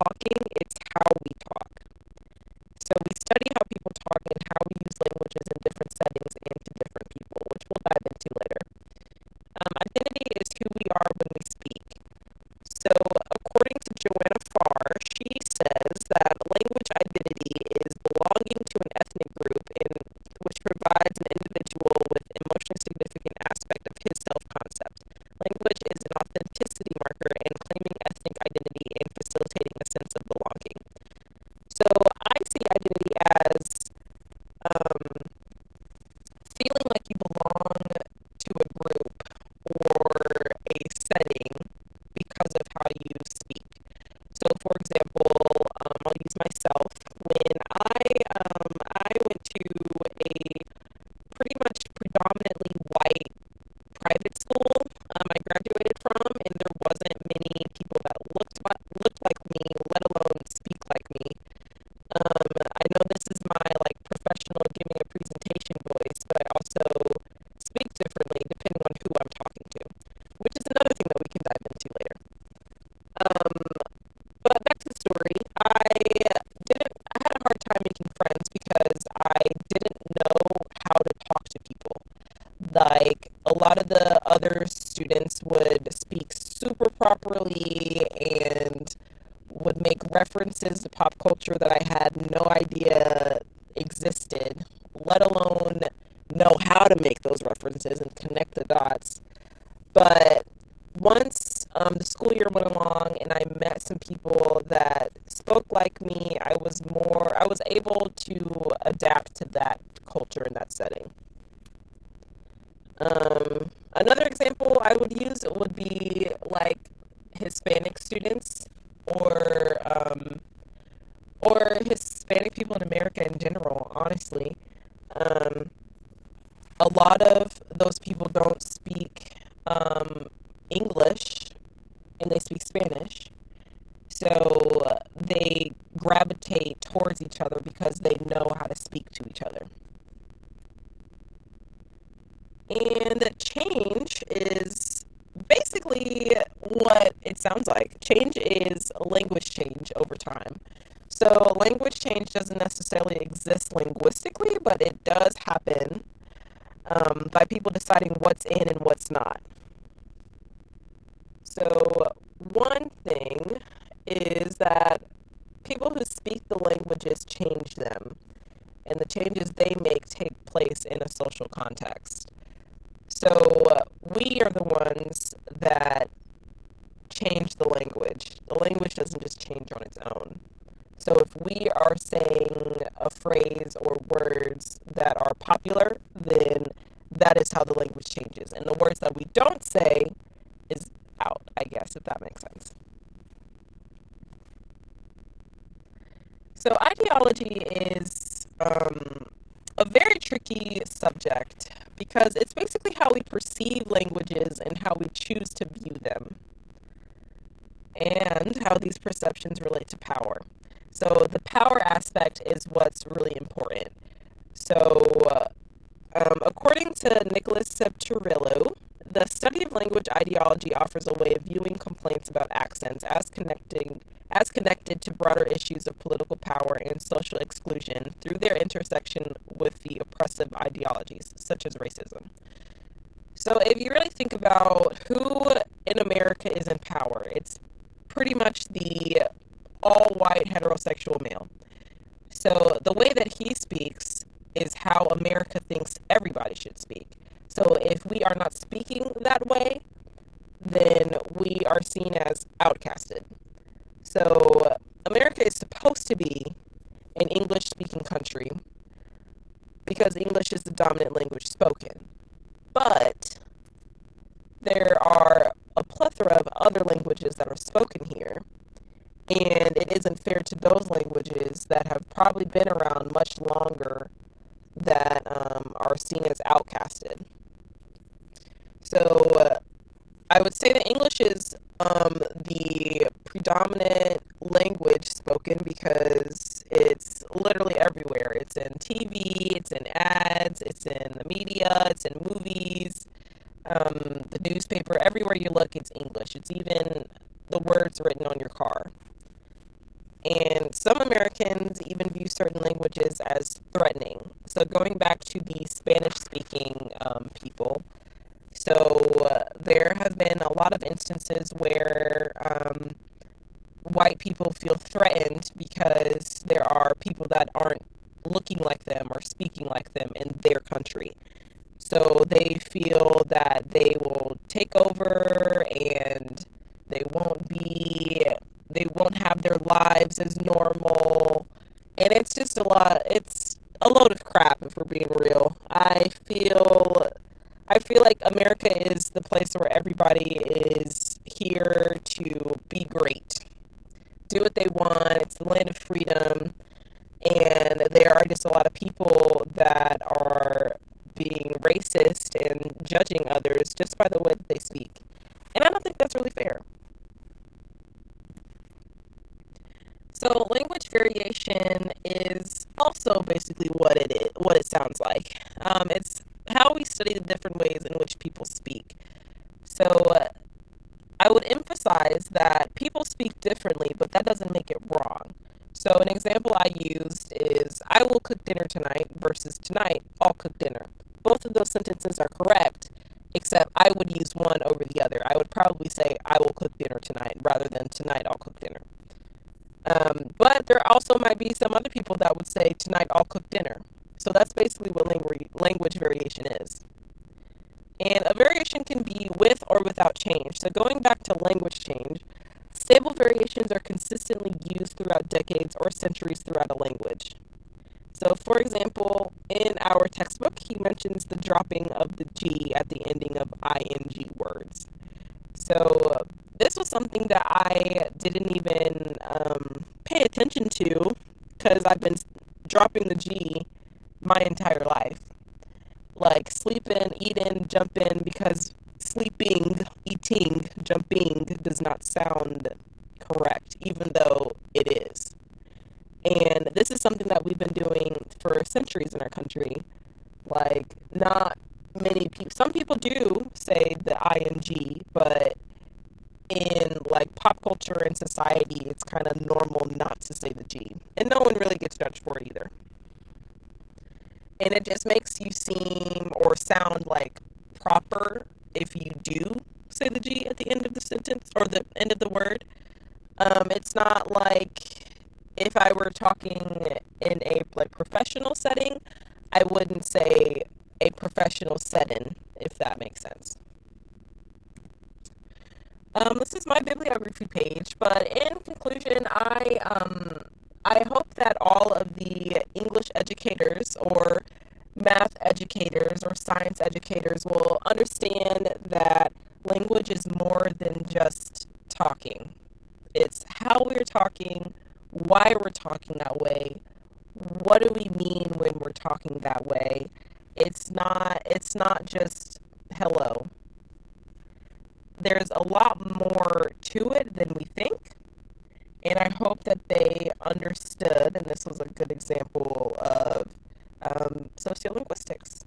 talking, it's how we talk. So we study how people talk and how we use languages in different settings and to different people, which we'll dive into later. Identity is who we are when we speak. So according to Joanna Farr, she says that language identity is belonging to an ethnic group in which provides an individual with emotionally significant aspect of his self-concept. Language is an authenticity marker in claiming ethnic identity and facilitating a sense of belonging. So I see identity as um, feeling like you belong to a group or a setting because of how you speak. So, for example, I'll use myself. When I went to a pretty much predominantly white private school, I graduated from, and there wasn't many people that looked like me, let alone speak like me. I know this is my like professional giving a presentation voice, but I also speak differently depending on who I'm talking to, which is another thing that we can dive into later. Um, but back to the story, I had a hard time making friends because I didn't know how to talk to people. Like, a lot of the other students would speak super properly and would make references to pop culture that I had no idea existed, let alone know how to make those references and connect the dots. But once the school year went along and I met some people that spoke like me, I was able to adapt to that culture in that setting. Another example I would use would be like Hispanic students or Hispanic people in America in general. Honestly, um, a lot of those people don't speak English and they speak Spanish, so they gravitate towards each other because they know how to speak to each other. And change is basically what it sounds like. Change is language change over time. So, language change doesn't necessarily exist linguistically, but it does happen by people deciding what's in and what's not. So, one thing is that people who speak the languages change them, and the changes they make take place in a social context. So we are the ones that change the language. The language doesn't just change on its own. So if we are saying a phrase or words that are popular, then that is how the language changes. And the words that we don't say is out, I guess, if that makes sense. So ideology is a very tricky subject because it's basically how we perceive languages and how we choose to view them and how these perceptions relate to power. So the power aspect is what's really important. So according to Nicholas Septurillo, the study of language ideology offers a way of viewing complaints about accents as connected to broader issues of political power and social exclusion through their intersection with the oppressive ideologies, such as racism. So if you really think about who in America is in power, it's pretty much the all-white heterosexual male. So the way that he speaks is how America thinks everybody should speak. So if we are not speaking that way, then we are seen as outcasted. So America is supposed to be an English-speaking country because English is the dominant language spoken. But there are a plethora of other languages that are spoken here, and it isn't fair to those languages that have probably been around much longer that are seen as outcasted. So I would say that English is the predominant language spoken because it's literally everywhere. It's in TV, it's in ads, it's in the media, it's in movies, the newspaper. Everywhere you look, it's English. It's even the words written on your car. And some Americans even view certain languages as threatening. So going back to the Spanish-speaking people, so there have been a lot of instances where white people feel threatened because there are people that aren't looking like them or speaking like them in their country. So they feel that they will take over and they won't be, they won't have their lives as normal. And it's just a lot, it's a load of crap if we're being real. I feel like America is the place where everybody is here to be great, do what they want. It's the land of freedom, and there are just a lot of people that are being racist and judging others just by the way that they speak. And I don't think that's really fair. So language variation is also basically what it sounds like. It's how we study the different ways in which people speak. So I would emphasize that people speak differently, but that doesn't make it wrong. So an example I used is I will cook dinner tonight versus tonight I'll cook dinner. Both of those sentences are correct, except I would use one over the other. I would probably say I will cook dinner tonight rather than tonight I'll cook dinner. But there also might be some other people that would say tonight I'll cook dinner. So that's basically what language variation is. And a variation can be with or without change. So going back to language change, stable variations are consistently used throughout decades or centuries throughout a language. So for example, in our textbook, he mentions the dropping of the G at the ending of ing words. So this was something that I didn't even pay attention to because I've been dropping the G my entire life. Like sleeping, eating, jumping, because sleeping, eating, jumping does not sound correct, even though it is. And this is something that we've been doing for centuries in our country. Like, not many people, some people do say the ing, but in like pop culture and society, it's kind of normal not to say the G. And no one really gets judged for it either. And it just makes you seem or sound like proper if you do say the G at the end of the sentence or the end of the word. It's not like if I were talking in a like professional setting, I wouldn't say a professional setting, if that makes sense. This is my bibliography page, but in conclusion, I hope that all of the English educators or math educators or science educators will understand that language is more than just talking. It's how we're talking, why we're talking that way, what do we mean when we're talking that way. It's not just hello. There's a lot more to it than we think. And I hope that they understood, and this was a good example of sociolinguistics.